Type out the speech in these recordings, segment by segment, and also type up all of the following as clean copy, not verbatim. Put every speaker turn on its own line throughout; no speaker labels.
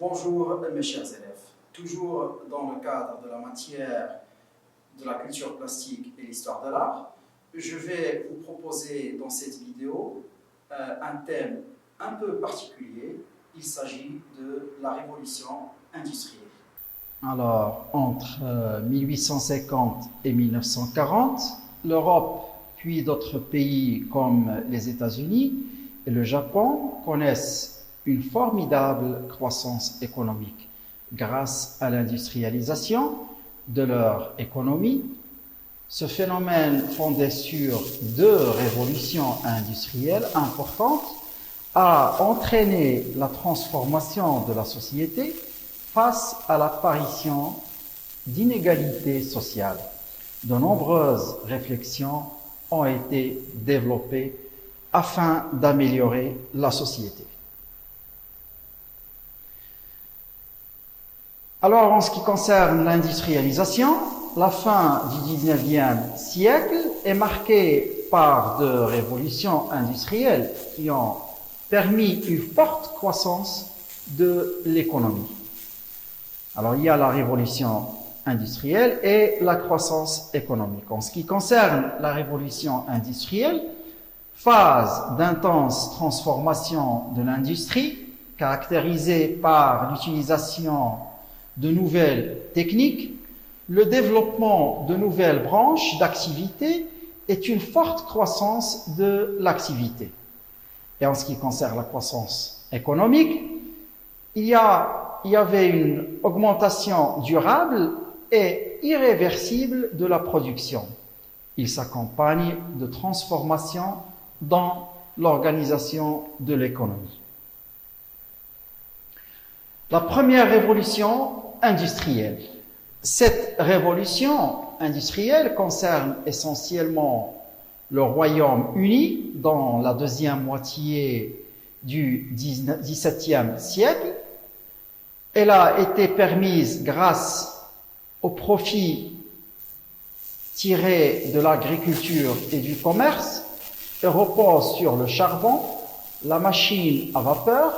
Bonjour mes chers élèves, toujours dans le cadre de la matière de la culture plastique et l'histoire de l'art, je vais vous proposer dans cette vidéo un thème un peu particulier. Il s'agit de la révolution industrielle. Alors, entre 1850 et 1940, l'Europe puis d'autres pays comme les États-Unis et le Japon connaissent une formidable croissance économique grâce à l'industrialisation de leur économie. Ce phénomène fondé sur deux révolutions industrielles importantes a entraîné la transformation de la société face à l'apparition d'inégalités sociales. De nombreuses réflexions ont été développées afin d'améliorer la société. Alors, en ce qui concerne l'industrialisation, la fin du 19e siècle est marquée par deux révolutions industrielles qui ont permis une forte croissance de l'économie. Alors, il y a la révolution industrielle et la croissance économique. En ce qui concerne la révolution industrielle, phase d'intense transformation de l'industrie, caractérisée par l'utilisation de nouvelles techniques, le développement de nouvelles branches d'activité est une forte croissance de l'activité. Et en ce qui concerne la croissance économique, il y avait une augmentation durable et irréversible de la production. Il s'accompagne de transformations dans l'organisation de l'économie. La première révolution industrielle. Cette révolution industrielle concerne essentiellement le Royaume-Uni dans la deuxième moitié du XVIIe siècle. Elle a été permise grâce aux profits tirés de l'agriculture et du commerce et repose sur le charbon, la machine à vapeur,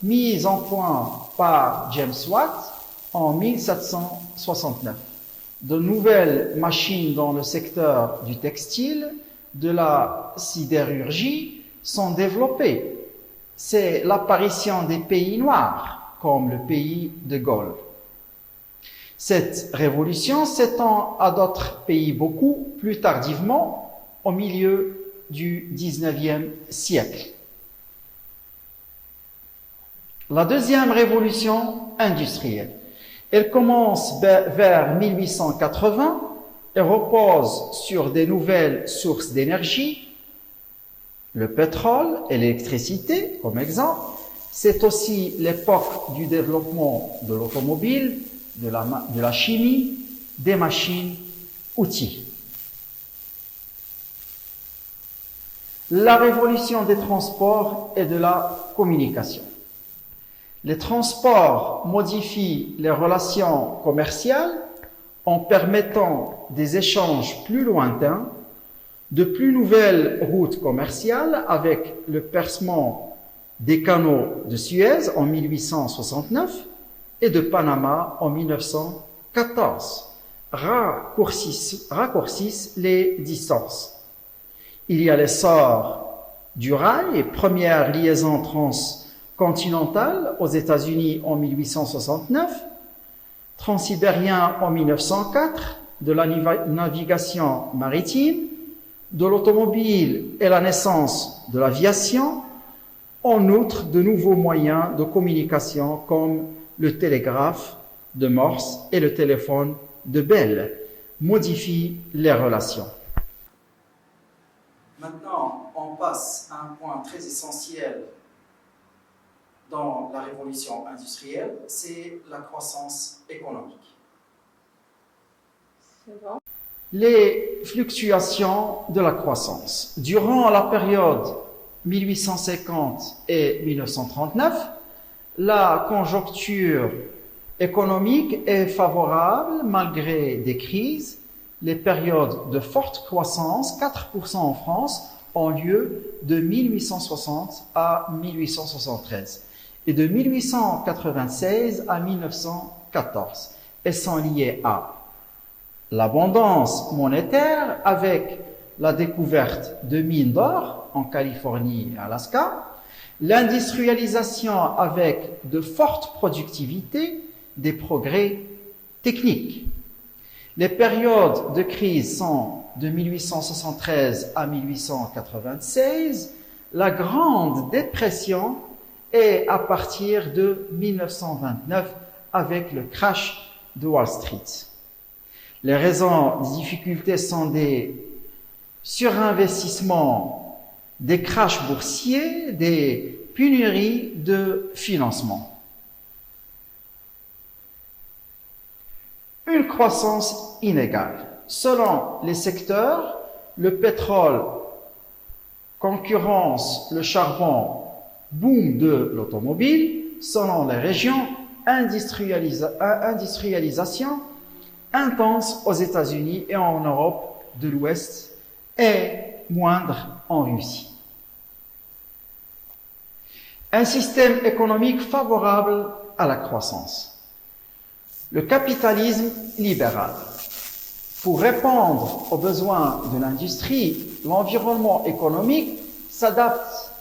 mise en point par James Watt en 1769. De nouvelles machines dans le secteur du textile, de la sidérurgie sont développées. C'est l'apparition des pays noirs, comme le pays de Galles. Cette révolution s'étend à d'autres pays beaucoup plus tardivement, au milieu du XIXe siècle. La deuxième révolution industrielle. Elle commence vers 1880 et repose sur des nouvelles sources d'énergie, le pétrole et l'électricité comme exemple. C'est aussi l'époque du développement de l'automobile, de la chimie, des machines, outils. La révolution des transports et de la communication. Les transports modifient les relations commerciales en permettant des échanges plus lointains, de plus nouvelles routes commerciales avec le percement des canaux de Suez en 1869 et de Panama en 1914, raccourcissent les distances. Il y a l'essor du rail et première liaison transcontinentale aux États-Unis en 1869, transsibérien en 1904, de la navigation maritime, de l'automobile et la naissance de l'aviation, en outre de nouveaux moyens de communication comme le télégraphe de Morse et le téléphone de Bell modifient les relations. Maintenant, on passe à un point très essentiel dans la révolution industrielle, c'est la croissance économique. C'est bon. Les fluctuations de la croissance. Durant la période 1850 et 1939, la conjoncture économique est favorable malgré des crises. Les périodes de forte croissance, 4% en France, ont lieu de 1860 à 1873.
et de 1896 à 1914 et sont liées à l'abondance monétaire avec la découverte de mines d'or en Californie et Alaska, l'industrialisation avec de fortes productivités, des progrès techniques. Les périodes de crise sont de 1873 à 1896, la Grande Dépression est à partir de 1929 avec le crash de Wall Street. Les raisons des difficultés sont des surinvestissements, des crashs boursiers, des pénuries de financement. Une croissance inégale. Selon les secteurs, le pétrole concurrence le charbon, boom de l'automobile. Selon les régions, industrialisation intense aux États-Unis et en Europe de l'Ouest et moindre en Russie. Un système économique favorable à la croissance. Le capitalisme libéral. Pour répondre aux besoins de l'industrie, l'environnement économique s'adapte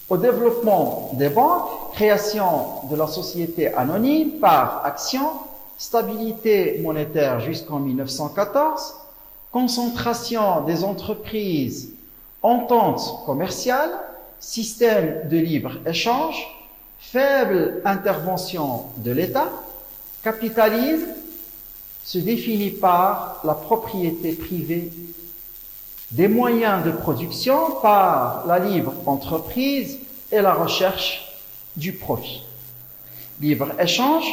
au développement des banques, création de la société anonyme par action, stabilité monétaire jusqu'en 1914, concentration des entreprises, entente commerciale, système de libre-échange, faible intervention de l'État, capitalisme se définit par la propriété privée des moyens de production, par la libre entreprise et la recherche du profit. Libre-échange,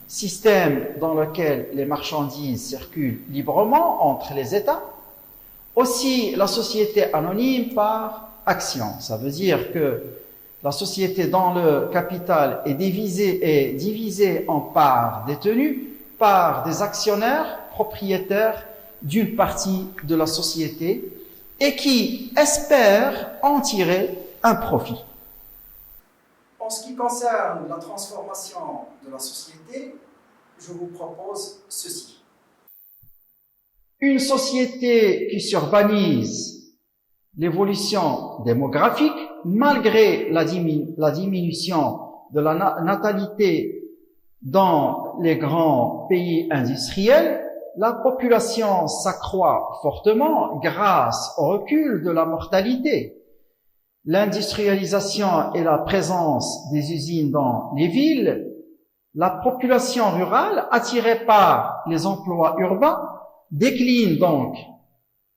système dans lequel les marchandises circulent librement entre les États. Aussi, la société anonyme par action. Ça veut dire que la société dont le capital est divisé en parts détenues par des actionnaires propriétaires d'une partie de la société et qui espèrent en tirer un profit.
En ce qui concerne la transformation de la société, je vous propose ceci.
Une société qui s'urbanise, l'évolution démographique, malgré la diminution de la natalité dans les grands pays industriels, la population s'accroît fortement grâce au recul de la mortalité. L'industrialisation et la présence des usines dans les villes, la population rurale, attirée par les emplois urbains, décline donc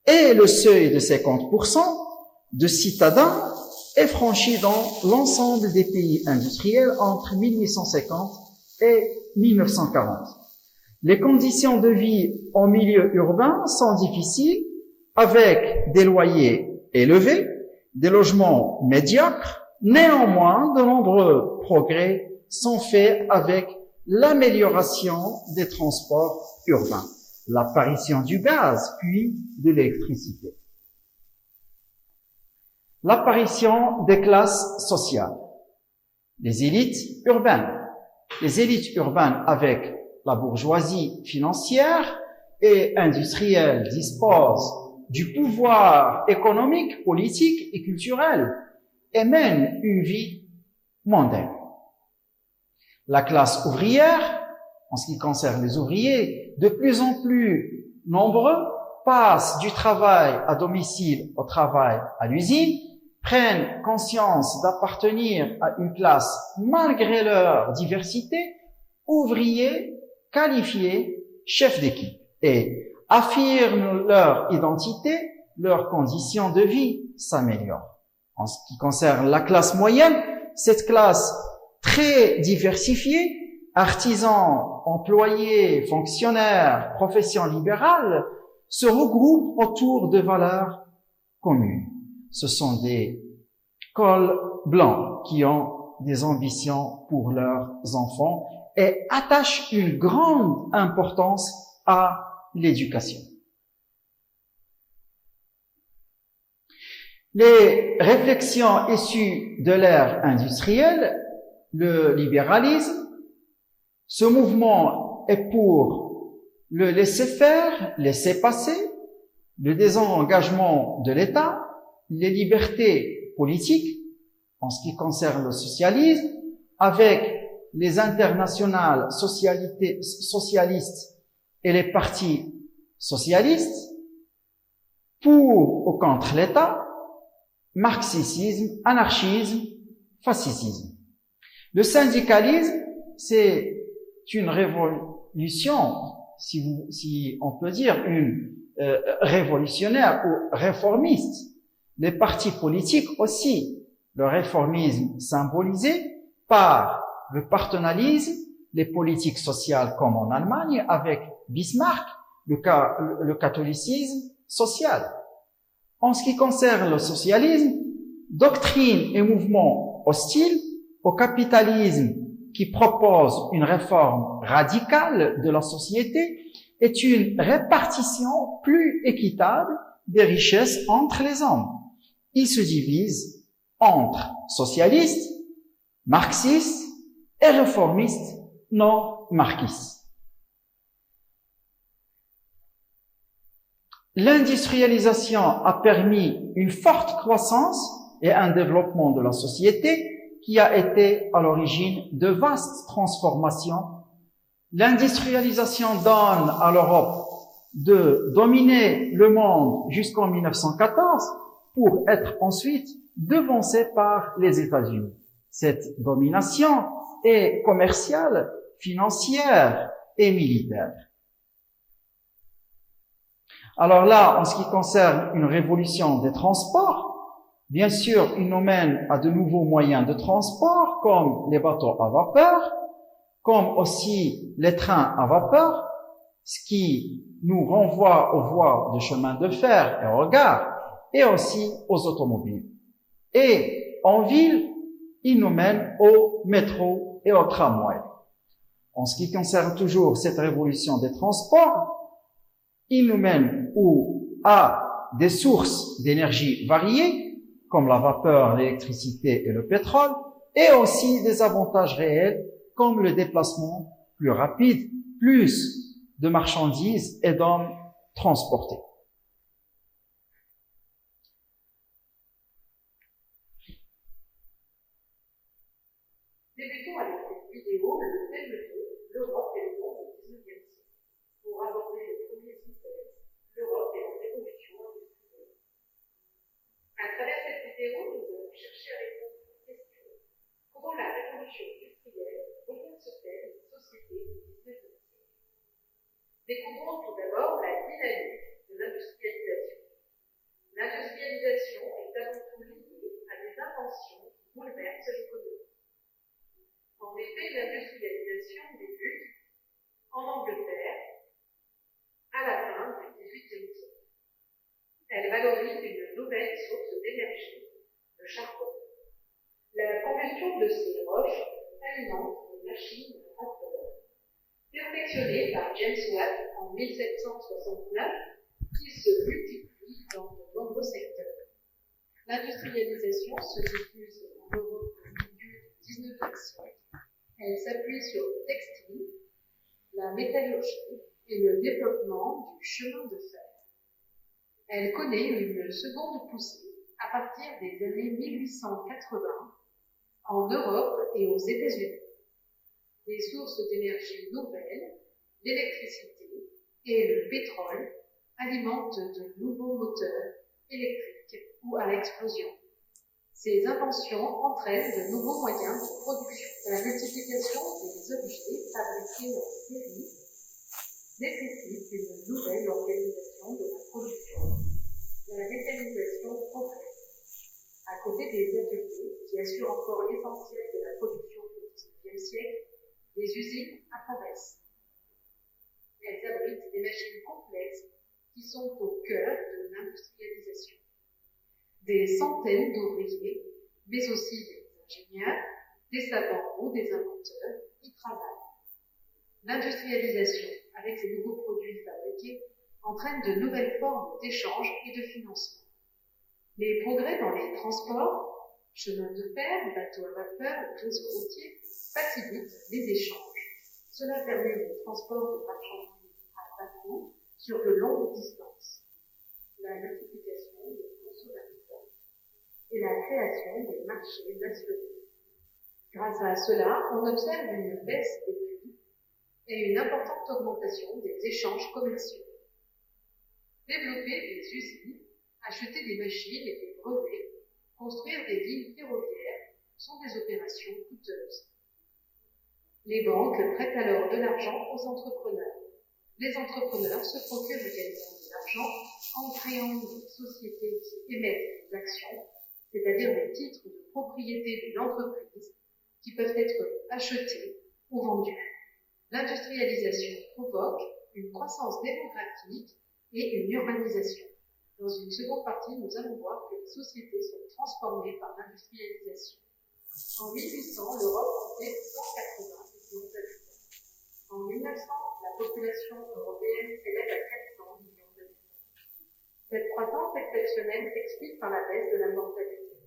et le seuil de 50% de citadins est franchi dans l'ensemble des pays industriels entre 1850 et 1940. Les conditions de vie en milieu urbain sont difficiles, avec des loyers élevés, des logements médiocres. Néanmoins, de nombreux progrès sont faits avec l'amélioration des transports urbains, l'apparition du gaz, puis de l'électricité. L'apparition des classes sociales, les élites urbaines. Les élites urbaines avec la bourgeoisie financière et industrielle disposent du pouvoir économique, politique et culturel et mènent une vie mondaine. La classe ouvrière, en ce qui concerne les ouvriers, de plus en plus nombreux, passent du travail à domicile au travail à l'usine, prennent conscience d'appartenir à une classe malgré leur diversité, ouvriers, qualifiés, chefs d'équipe, et affirment leur identité, leurs conditions de vie s'améliorent. En ce qui concerne la classe moyenne, cette classe très diversifiée, artisans, employés, fonctionnaires, professions libérales, se regroupe autour de valeurs communes. Ce sont des cols blancs qui ont des ambitions pour leurs enfants et attachent une grande importance à l'éducation. Les réflexions issues de l'ère industrielle, le libéralisme, ce mouvement est pour le laisser-faire, laisser-passer, le désengagement de l'État, les libertés politiques en ce qui concerne le socialisme, avec les internationales socialistes et les partis socialistes, pour ou contre l'État, marxisme, anarchisme, fascisme. Le syndicalisme, c'est une révolution, si on peut dire, une révolutionnaire ou réformiste. Les partis politiques aussi, le réformisme symbolisé par le paternalisme, les politiques sociales comme en Allemagne avec Bismarck, le catholicisme social. En ce qui concerne le socialisme, doctrine et mouvement hostile au capitalisme qui propose une réforme radicale de la société est une répartition plus équitable des richesses entre les hommes. Il se divise entre socialistes, marxistes et réformistes non marxistes. L'industrialisation a permis une forte croissance et un développement de la société qui a été à l'origine de vastes transformations. L'industrialisation donne à l'Europe de dominer le monde jusqu'en 1914 pour être ensuite devancée par les États-Unis. Cette domination est commerciale, financière et militaire. Alors là, en ce qui concerne une révolution des transports, bien sûr, il nous mène à de nouveaux moyens de transport, comme les bateaux à vapeur, comme aussi les trains à vapeur, ce qui nous renvoie aux voies de chemin de fer et aux gares, et aussi aux automobiles. Et en ville, il nous mène au métro et au tramway. En ce qui concerne toujours cette révolution des transports, il nous mène à des sources d'énergie variées, comme la vapeur, l'électricité et le pétrole, et aussi des avantages réels, comme le déplacement plus rapide, plus de marchandises et d'hommes transportés.
Débutons avec cette vidéo le thème de l'Europe et le monde au XIXe siècle. Pour aborder le premier système, l'Europe et la révolution industrielle. À travers cette vidéo, nous allons chercher à répondre à la question comment la révolution industrielle bouleverse-t-elle une société du XIXe siècle. Découvrons tout d'abord la dynamique de l'industrialisation. L'industrialisation est avant tout liée à des inventions qui bouleversent l'économie. En effet, l'industrialisation débute en Angleterre à la fin du XVIIIe siècle. Elle valorise une nouvelle source d'énergie, le charbon. La combustion de ces roches alimente les machines à vapeur, perfectionnées par James Watt en 1769, qui se multiplient dans de nombreux secteurs. L'industrialisation se diffuse en Europe au milieu du XIXe siècle. Elle s'appuie sur le textile, la métallurgie et le développement du chemin de fer. Elle connaît une seconde poussée à partir des années 1880 en Europe et aux États-Unis. Des sources d'énergie nouvelles, l'électricité et le pétrole alimentent de nouveaux moteurs électriques ou à explosion. Ces inventions entraînent de nouveaux moyens de production. La multiplication des objets fabriqués en série nécessite une nouvelle organisation de la production. La mécanisation progresse. À côté des ateliers, qui assurent encore l'essentiel de la production du XIXe siècle, des usines apparaissent. Elles abritent des machines complexes qui sont au cœur de l'industrialisation. Des centaines d'ouvriers, mais aussi des ingénieurs, des savants ou des inventeurs y travaillent. L'industrialisation, avec ces nouveaux produits fabriqués, entraîne de nouvelles formes d'échange et de financement. Les progrès dans les transports, chemins de fer, bateaux à vapeur, réseaux routiers, facilitent les échanges. Cela permet le transport de marchandises à bas coût sur de longues distances, la multiplication des consommateurs et la création des marchés nationaux. Grâce à cela, on observe une baisse des prix et une importante augmentation des échanges commerciaux. Développer des usines, acheter des machines et des brevets, construire des lignes ferroviaires sont des opérations coûteuses. Les banques prêtent alors de l'argent aux entrepreneurs. Les entrepreneurs se procurent également de l'argent en créant des sociétés qui émettent des actions, c'est-à-dire des titres de propriété de l'entreprise qui peuvent être achetés ou vendus. L'industrialisation provoque une croissance démographique et une urbanisation. Dans une seconde partie, nous allons voir que les sociétés sont transformées par l'industrialisation. En 1800, l'Europe comptait 180 millions d'habitants. En 1900, la population européenne s'élève à 400 millions d'habitants. Cette croissance exceptionnelle s'explique par la baisse de la mortalité.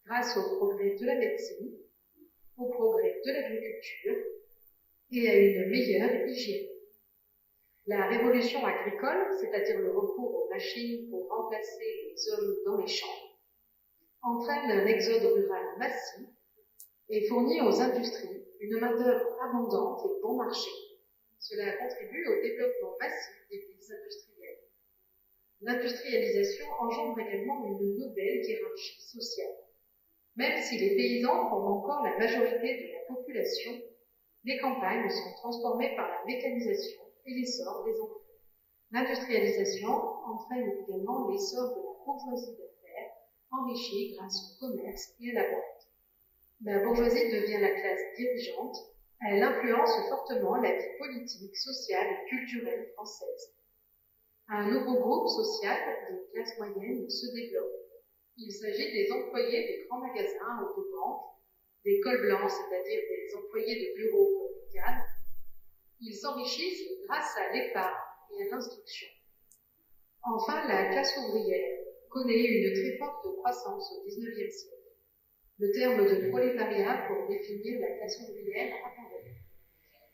Grâce au progrès de la médecine, au progrès de l'agriculture et à une meilleure hygiène. La révolution agricole, c'est-à-dire le recours aux machines pour remplacer les hommes dans les champs, entraîne un exode rural massif et fournit aux industries une main-d'œuvre abondante et bon marché. Cela contribue au développement massif des villes industrielles. L'industrialisation engendre également une nouvelle hiérarchie sociale. Même si les paysans forment encore la majorité de la population, les campagnes sont transformées par la mécanisation et l'essor des emplois. L'industrialisation entraîne également l'essor de la bourgeoisie d'affaires, enrichie grâce au commerce et à la vente. La bourgeoisie devient la classe dirigeante, elle influence fortement la vie politique, sociale et culturelle française. Un nouveau groupe social, des classes moyennes, se développe. Il s'agit des employés des grands magasins ou de banques, des cols blancs, c'est-à-dire des employés de bureaux commerciaux. Ils s'enrichissent grâce à l'épargne et à l'instruction. Enfin, la classe ouvrière connaît une très forte croissance au XIXe siècle. Le terme de prolétariat pour définir la classe ouvrière apparaît.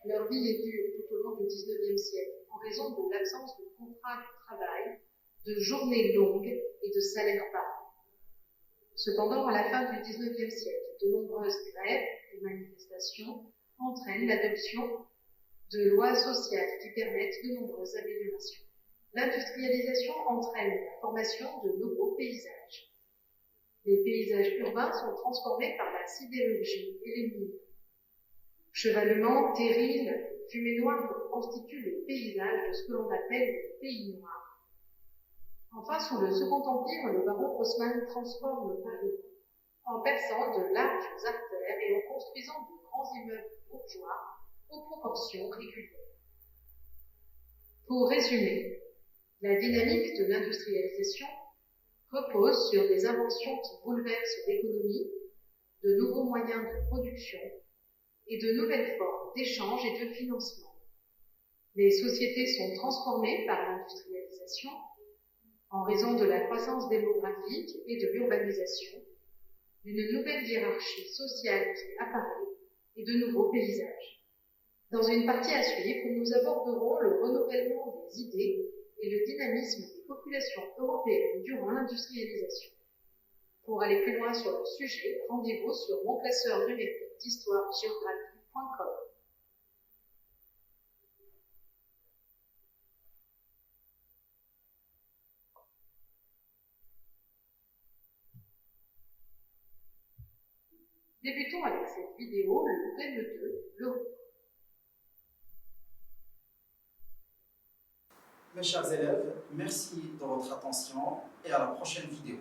Leur vie est dure tout au long du XIXe siècle en raison de l'absence de contrats de travail, de journées longues et de salaires bas. Cependant, à la fin du XIXe siècle, de nombreuses grèves et manifestations entraînent l'adoption de lois sociales qui permettent de nombreuses améliorations. L'industrialisation entraîne la formation de nouveaux paysages. Les paysages urbains sont transformés par la sidérurgie et les mines. Chevalement, terrils, fumée noire constituent les paysages de ce que l'on appelle les pays noirs. Enfin, sous le Second Empire, le baron Haussmann transforme Paris en perçant de larges artères et en construisant de grands immeubles bourgeois aux proportions régulières. Pour résumer, la dynamique de l'industrialisation repose sur des inventions qui bouleversent l'économie, de nouveaux moyens de production et de nouvelles formes d'échange et de financement. Les sociétés sont transformées par l'industrialisation en raison de la croissance démographique et de l'urbanisation, d'une nouvelle hiérarchie sociale qui apparaît et de nouveaux paysages. Dans une partie à suivre, nous aborderons le renouvellement des idées et le dynamisme des populations européennes durant l'industrialisation. Pour aller plus loin sur le sujet, rendez-vous sur mon classeur numérique d'histoire-géographie.com. Débutons avec cette vidéo, le thème 2, l'Europe.
Mes chers élèves, merci de votre attention et à la prochaine vidéo.